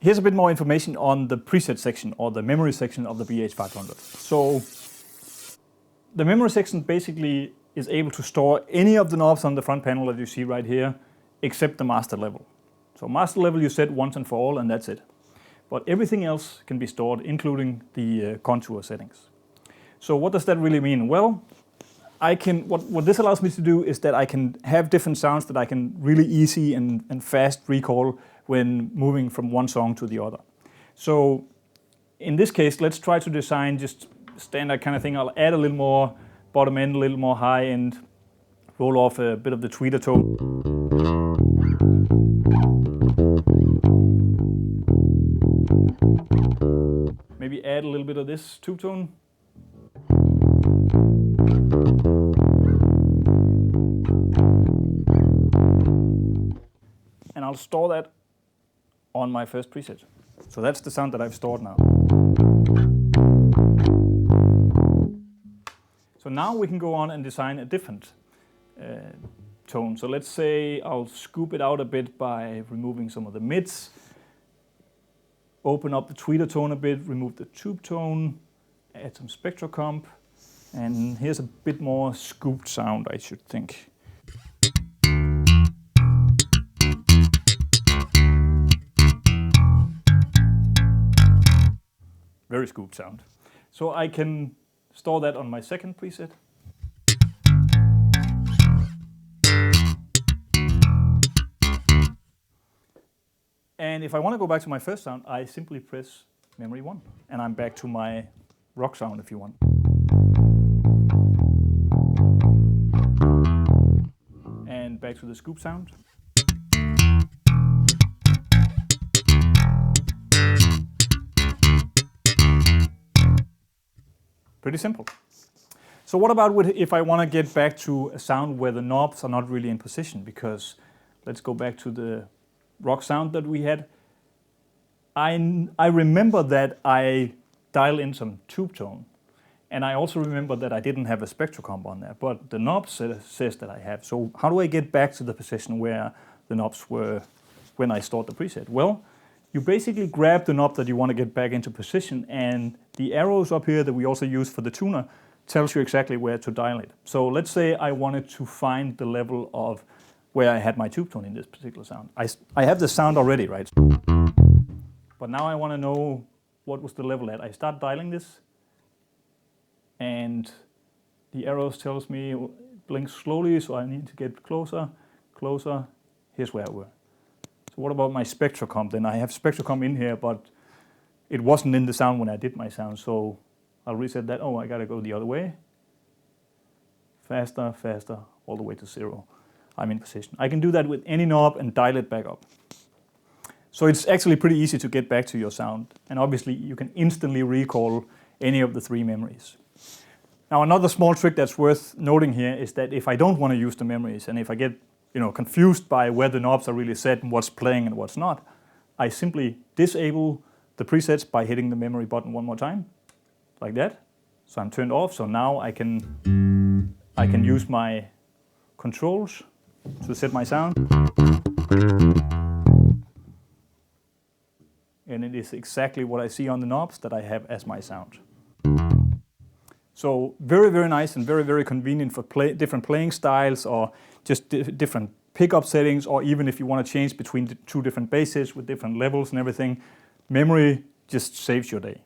here's a bit more information on the preset section or the memory section of the BH500. So the memory section basically is able to store any of the knobs on the front panel that you see right here, except the master level. So master level you set once and for all, and that's it. But everything else can be stored, including the contour settings. So what does that really mean? Well, what this allows me to do is that I can have different sounds that I can really easy and fast recall when moving from one song to the other. So in this case, let's try to design just standard kind of thing. I'll add a little more bottom end, a little more high end, roll off a bit of the tweeter tone. Maybe add a little bit of this tube tone. And I'll store that on my first preset. So that's the sound that I've stored now. So now we can go on and design a different tone. So let's say I'll scoop it out a bit by removing some of the mids, open up the tweeter tone a bit, remove the tube tone, add some spectral comp, and here's a bit more scooped sound, I should think. Very scooped sound. So I can store that on my second preset. And if I want to go back to my first sound, I simply press memory 1, and I'm back to my rock sound if you want. And back to the scoop sound. Pretty simple. So what about if I want to get back to a sound where the knobs are not really in position? Because let's go back to the rock sound that we had. I remember that I dialed in some tube tone, and I also remember that I didn't have a spectral comp on there, but the knob says that I have. So how do I get back to the position where the knobs were when I stored the preset? Well, you basically grab the knob that you want to get back into position, and the arrows up here that we also use for the tuner tells you exactly where to dial it. So let's say I wanted to find the level of where I had my tube tone in this particular sound. I have the sound already, right? But now I want to know what was the level at. I start dialing this, and the arrows tells me it blinks slowly, so I need to get closer, closer. Here's where I were. So what about my spectral comp? Then I have spectral comp in here, but it wasn't in the sound when I did my sound, so I'll reset that. Oh, I gotta go the other way. Faster, faster, all the way to 0. I'm in position. I can do that with any knob and dial it back up. So it's actually pretty easy to get back to your sound. And obviously you can instantly recall any of the 3 memories. Now another small trick that's worth noting here is that if I don't want to use the memories, and if I get confused by where the knobs are really set and what's playing and what's not, I simply disable the presets by hitting the memory button one more time, like that. So I'm turned off, so now I can use my controls to set my sound. And it is exactly what I see on the knobs that I have as my sound. So very, very nice and very, very convenient for different playing styles, or just different pickup settings, or even if you want to change between the 2 different basses with different levels and everything. Memory just saves your day.